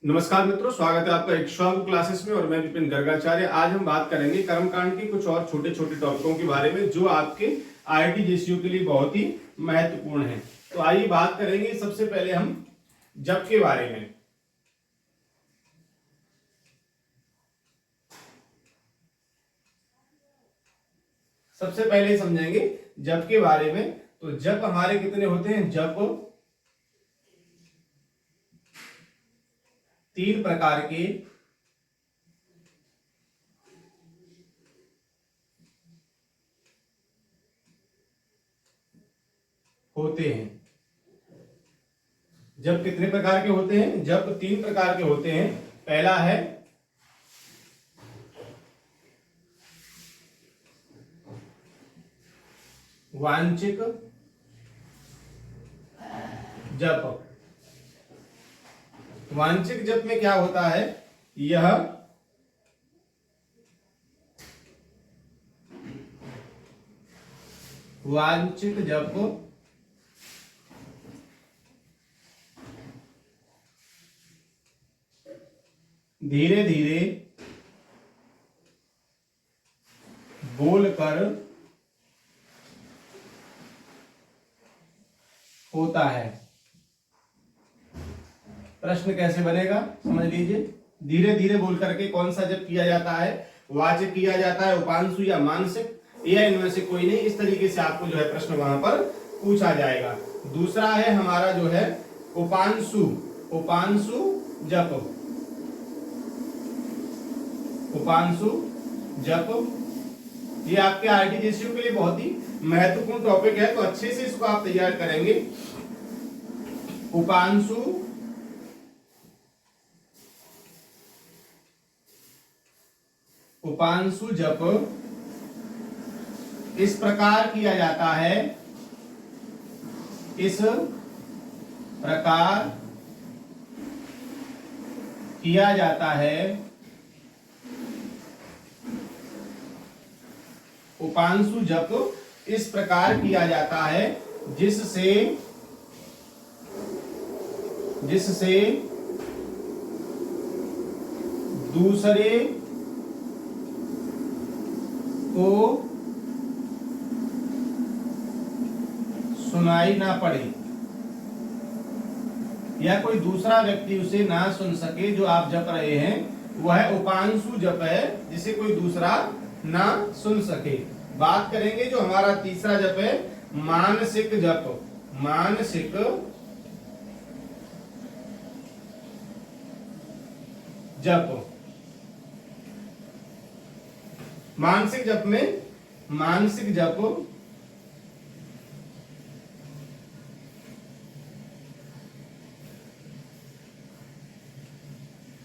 नमस्कार मित्रों, स्वागत है आपका इक्ष्वाकु क्लासेस में और मैं विपिन गर्गाचार्य। आज हम बात करेंगे कर्मकांड के कुछ और छोटे छोटे टॉपिकों के बारे में जो आपके आईआईटी जेसीयू के लिए बहुत ही महत्वपूर्ण है। तो आइए बात करेंगे सबसे पहले हम जप के बारे में। सबसे पहले समझेंगे जप के बारे में। तो जप हमारे कितने होते हैं? जप 3 प्रकार के होते हैं। जप कितने प्रकार के होते हैं? जप 3 प्रकार के होते हैं। पहला है वांछिक जप। वांछिक जप में क्या होता है? यह वांछित जप धीरे धीरे बोलकर होता है। प्रश्न कैसे बनेगा समझ लीजिए। धीरे धीरे बोल करके कौन सा जप किया जाता है? वाचिक किया जाता है, उपांशु या मानसिक, या इनमें से कोई नहीं। इस तरीके से आपको जो है प्रश्न वहां पर पूछा जाएगा। दूसरा है हमारा जो है उपांशु जप। उपांशु जप ये आपके आईआईटी जेसीयू के लिए बहुत ही महत्वपूर्ण टॉपिक है, तो अच्छे से इसको आप तैयार करेंगे। उपांशु जप इस प्रकार किया जाता है, इस प्रकार किया जाता है। उपांशु जप इस प्रकार किया जाता है जिससे दूसरे को सुनाई ना पड़े या कोई दूसरा व्यक्ति उसे ना सुन सके। जो आप जप रहे हैं वह उपांशु जप है, जिसे कोई दूसरा ना सुन सके। बात करेंगे जो हमारा तीसरा जप है मानसिक जप। मानसिक जप मानसिक जप में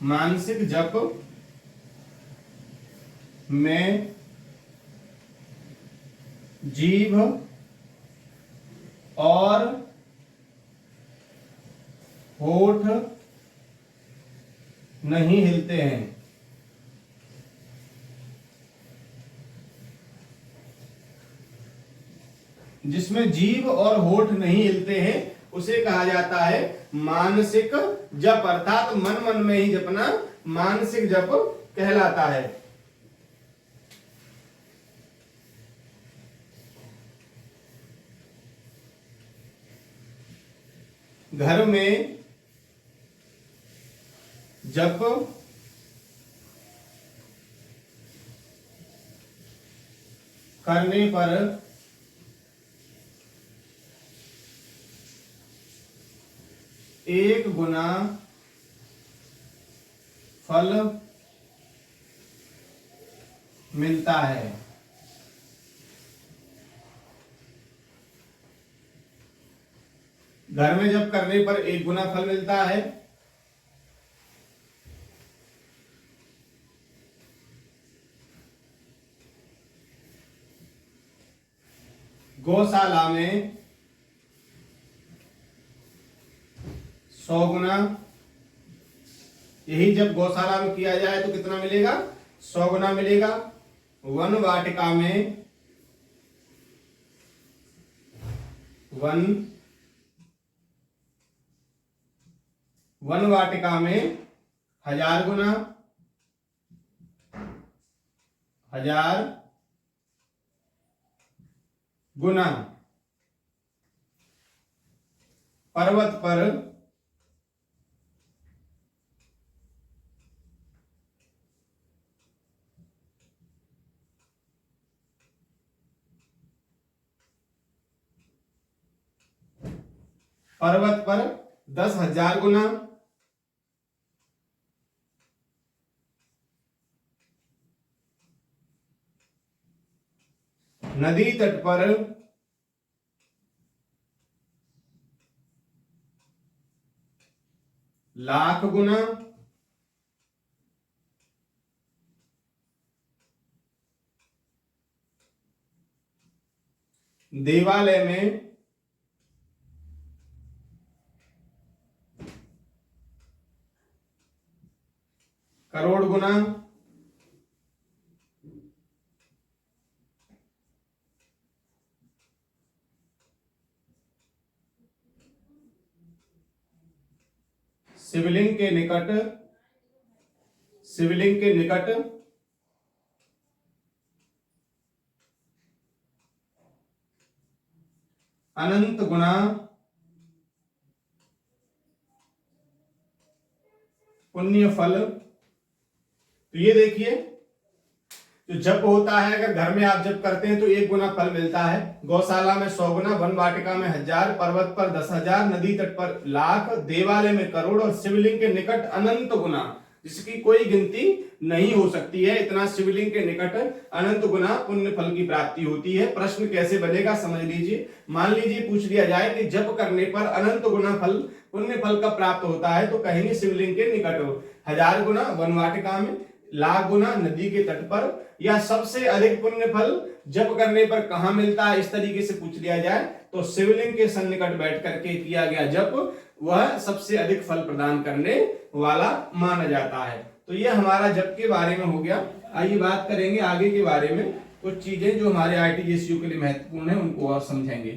मानसिक जप में जीभ और होठ नहीं हिलते हैं। जिसमें जीभ और होठ नहीं हिलते हैं उसे कहा जाता है मानसिक जप, अर्थात मन मन में ही जपना मानसिक जप कहलाता है। घर में जप करने पर एक गुना फल मिलता है। घर में जप करने पर 1 गुना फल मिलता है। गौशाला में 100 गुना। यही जब गौशाला में किया जाए तो कितना मिलेगा? 100 गुना मिलेगा। वन वाटिका में वन वाटिका में 1000 गुना 1000 गुना पर्वत पर पर्वत पर 10,000 गुना नदी तट पर 1,00,000 गुना देवालय में 1,00,00,000 गुना शिवलिंग के निकट अनंत गुना पुण्य फल। तो ये देखिए, जो जप होता है, अगर घर में आप जप करते हैं तो 1 गुना फल मिलता है। गौशाला में 100 गुना, वन वाटिका में 1000, पर्वत पर 10,000, नदी तट पर 1,00,000, देवालय में 1,00,00,000 और शिवलिंग के निकट अनंत गुना, जिसकी कोई गिनती नहीं हो सकती है। इतना शिवलिंग के निकट अनंत गुना पुण्य फल की प्राप्ति होती है। प्रश्न कैसे बनेगा समझ लीजिए। मान लीजिए पूछ लिया जाए कि जप करने पर अनंत गुना फल पुण्य फल का प्राप्त होता है, तो कहेंगे शिवलिंग के निकट हो, 1000 गुना वन वाटिका में, 1,00,000 गुना नदी के तट पर, या सबसे अधिक पुण्य फल जप करने पर कहां मिलता है, इस तरीके से पूछ लिया जाए तो शिवलिंग के सन्निकट बैठ करके किया गया जप वह सबसे अधिक फल प्रदान करने वाला माना जाता है। तो यह हमारा जप के बारे में हो गया। आइए बात करेंगे आगे के बारे में, कुछ चीजें जो हमारे आईटीजेसीयू के लिए महत्वपूर्ण है उनको और समझेंगे।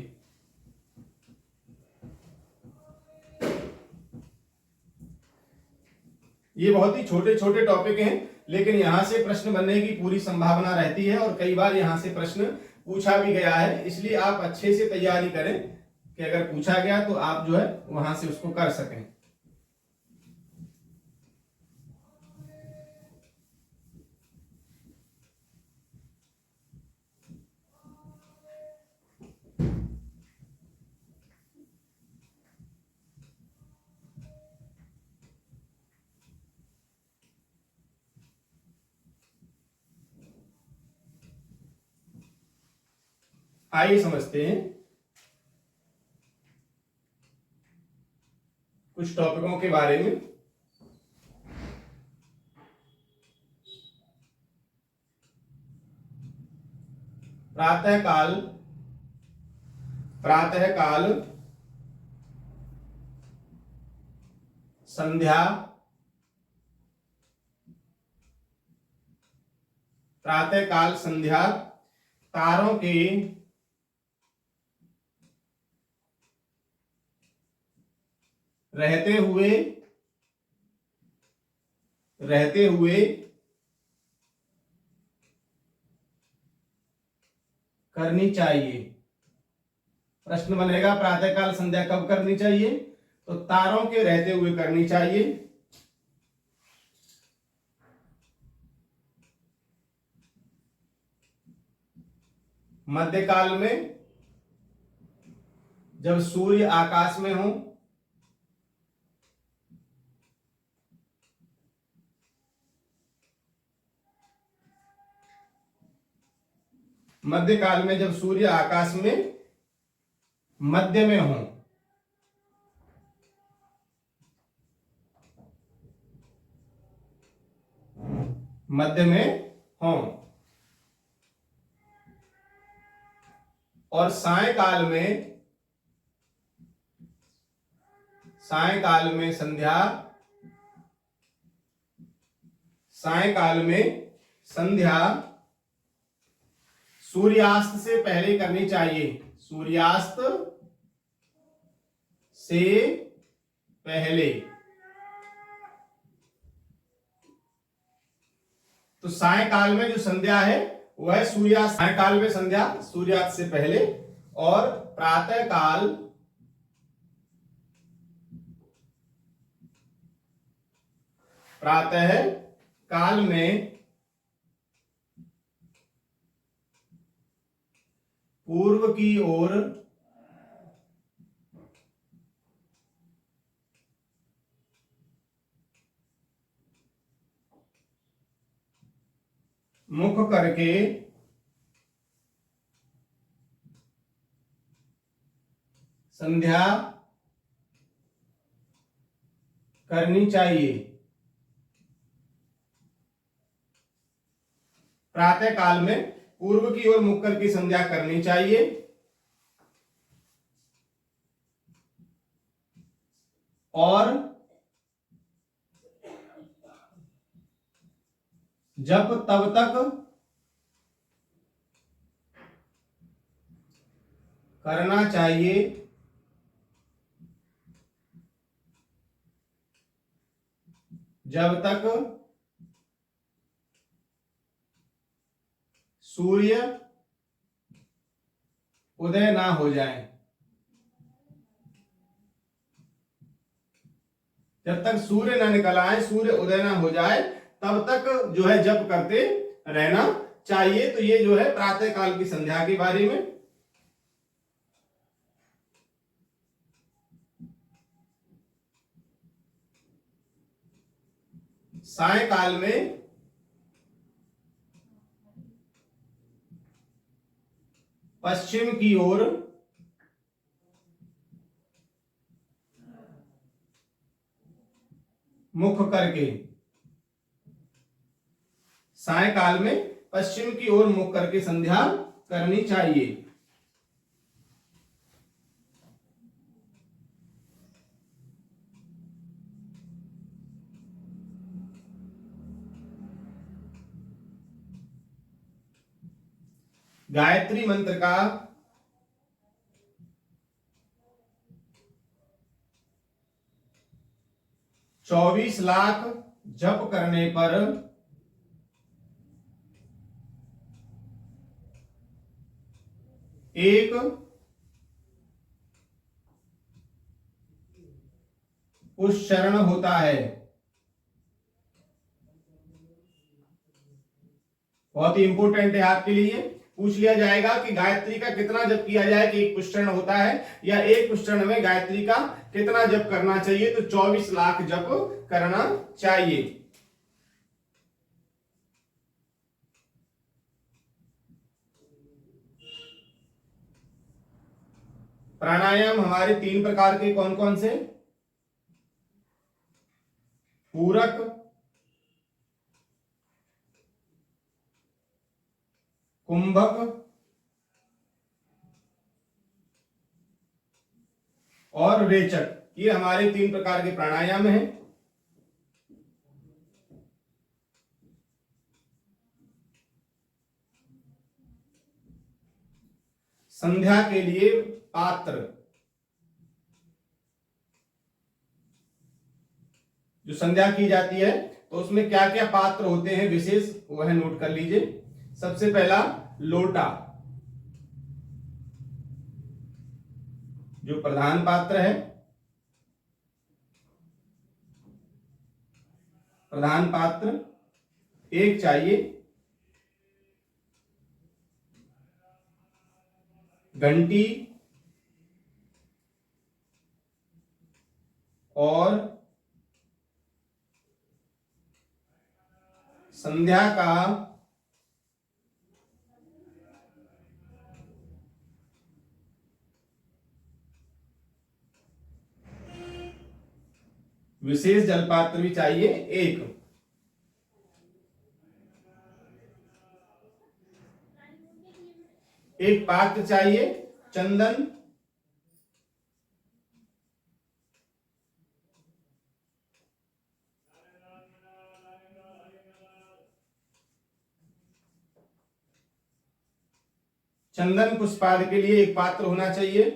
ये बहुत ही छोटे छोटे टॉपिक हैं, लेकिन यहां से प्रश्न बनने की पूरी संभावना रहती है और कई बार यहां से प्रश्न पूछा भी गया है। इसलिए आप अच्छे से तैयारी करें कि अगर पूछा गया तो आप जो है वहां से उसको कर सकें। आइए समझते हैं कुछ टॉपिकों के बारे में। प्रातःकाल संध्या, प्रातःकाल संध्या तारों के रहते हुए करनी चाहिए। प्रश्न बनेगा प्रातःकाल संध्या कब करनी चाहिए, तो तारों के रहते हुए करनी चाहिए। मध्यकाल में जब सूर्य आकाश में हो, मध्यकाल में जब सूर्य आकाश में मध्य में हो, मध्य में हो, और सायंकाल में संध्या सूर्यास्त से पहले करनी चाहिए। सूर्यास्त से पहले तो सायकाल में जो संध्या है वह सूर्यास्त, सायकाल में संध्या सूर्यास्त से पहले, और प्रातः काल में पूर्व की ओर मुख करके संध्या करनी चाहिए। प्रातः काल में पूर्व की ओर मुख करके संध्या करनी चाहिए, और जब तब तक करना चाहिए जब तक सूर्य उदय ना हो जाए। जब तक सूर्य ना निकल आए, सूर्य उदय ना हो जाए, तब तक जो है जप करते रहना चाहिए। तो ये जो है प्रातः काल की संध्या के बारे में। सायकाल में पश्चिम की ओर मुख करके, सायकाल में पश्चिम की ओर मुख करके संध्या करनी चाहिए। गायत्री मंत्र का 24 लाख जप करने पर एक पुष्करण होता है। बहुत ही इंपॉर्टेंट है आपके लिए, पूछ लिया जाएगा कि गायत्री का कितना जप किया जाए कि एक पुष्करण होता है, या एक पुष्करण में गायत्री का कितना जप करना चाहिए। तो 24 लाख जप करना चाहिए। प्राणायाम हमारे 3 प्रकार के कौन कौन से? पूरक, कुंभक और रेचक। ये हमारे 3 प्रकार के प्राणायाम हैं। संध्या के लिए पात्र, जो संध्या की जाती है तो उसमें क्या क्या पात्र होते हैं विशेष, वह नोट कर लीजिए। सबसे पहला लोटा, जो प्रधान पात्र है। प्रधान पात्र एक चाहिए। घंटी और संध्या का विशेष जलपात्र भी चाहिए एक। एक पात्र चाहिए चंदन, चंदन पुष्पादि के लिए एक पात्र होना चाहिए।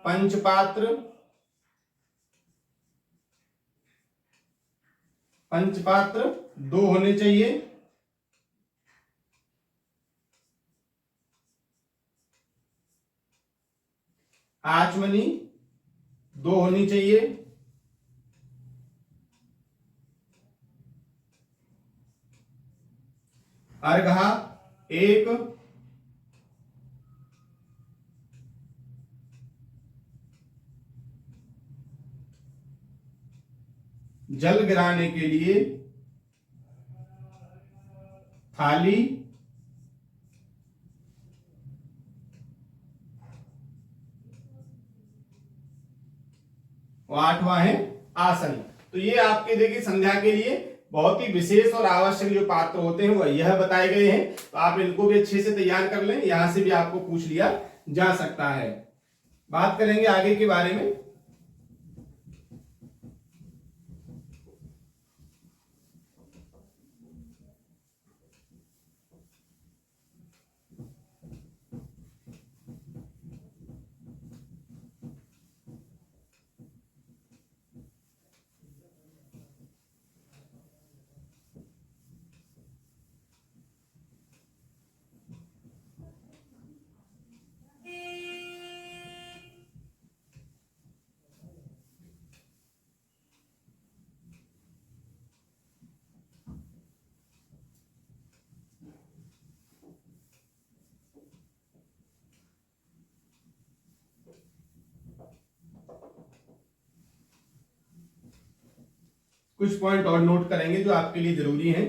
पंचपात्र, पंचपात्र 2 होने चाहिए। आचमनी 2 होनी चाहिए। अर्घा 1। जल गिराने के लिए थाली 8वां है आसन। तो ये आपके देखिए संध्या के लिए बहुत ही विशेष और आवश्यक जो पात्र होते हैं वह यह बताए गए हैं। तो आप इनको भी अच्छे से तैयार कर लें, यहां से भी आपको पूछ लिया जा सकता है। बात करेंगे आगे के बारे में। कुछ पॉइंट और नोट करेंगे जो आपके लिए जरूरी हैं।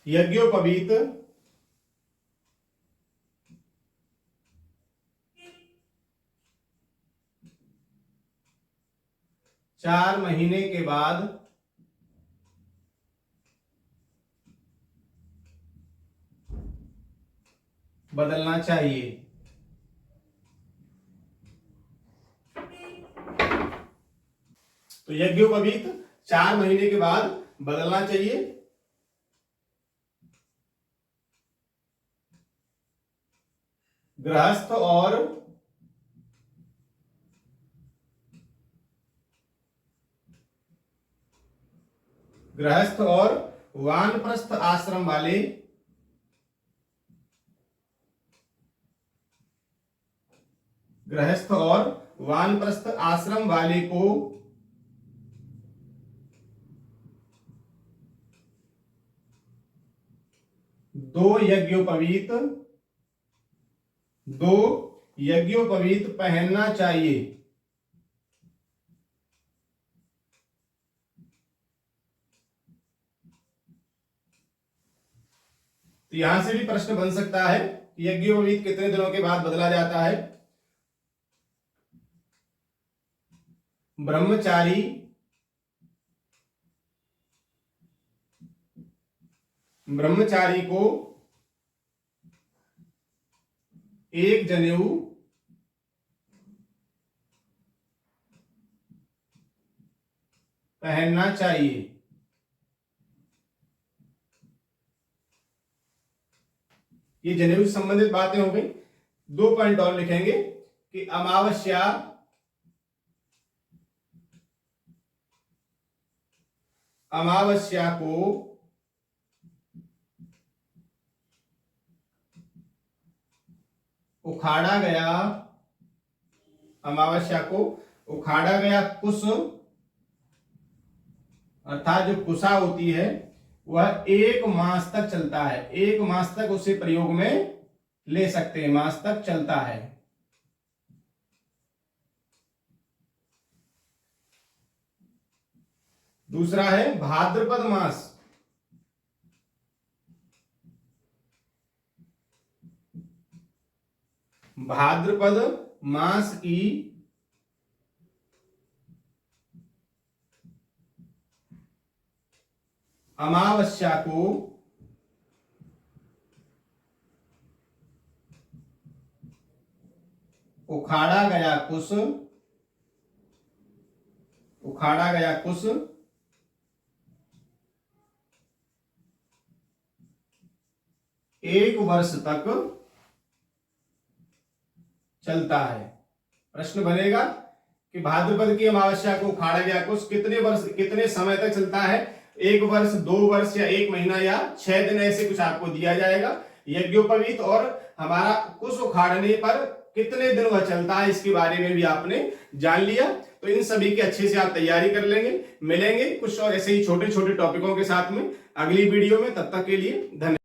यज्ञोपवीत 4 महीने के बाद बदलना चाहिए। तो यज्ञोपवीत 4 महीने के बाद बदलना चाहिए। गृहस्थ और वानप्रस्थ आश्रम वाले को 2 यज्ञोपवीत पहनना चाहिए। तो यहां से भी प्रश्न बन सकता है कि यज्ञोपवीत कितने दिनों के बाद बदला जाता है। ब्रह्मचारी को 1 जनेऊ पहनना चाहिए। ये जनेऊ से संबंधित बातें हो गई। 2 पॉइंट और लिखेंगे कि अमावस्या को उखाड़ा गया कुश अर्थात जो कुशा होती है वह 1 मास तक चलता है। 1 मास तक उसे प्रयोग में ले सकते हैं, मास तक चलता है। दूसरा है भाद्रपद मास। भाद्रपद मास की अमावस्या को उखाड़ा गया कुश 1 वर्ष तक चलता है। प्रश्न बनेगा कि भाद्रपद की अमावस्या को उखाड़ा गया कुश कितने समय तक चलता है? 1 वर्ष, 2 वर्ष या 1 महीना या 6 दिन, ऐसे कुछ आपको दिया जाएगा। यज्ञोपवीत और हमारा कुश उखाड़ने पर कितने दिन वह चलता है, इसके बारे में भी आपने जान लिया। तो इन सभी की अच्छे से आप तैयारी कर लेंगे। मिलेंगे कुछ और ऐसे ही छोटे छोटे टॉपिकों के साथ में अगली वीडियो में। तब तक के लिए धन्यवाद।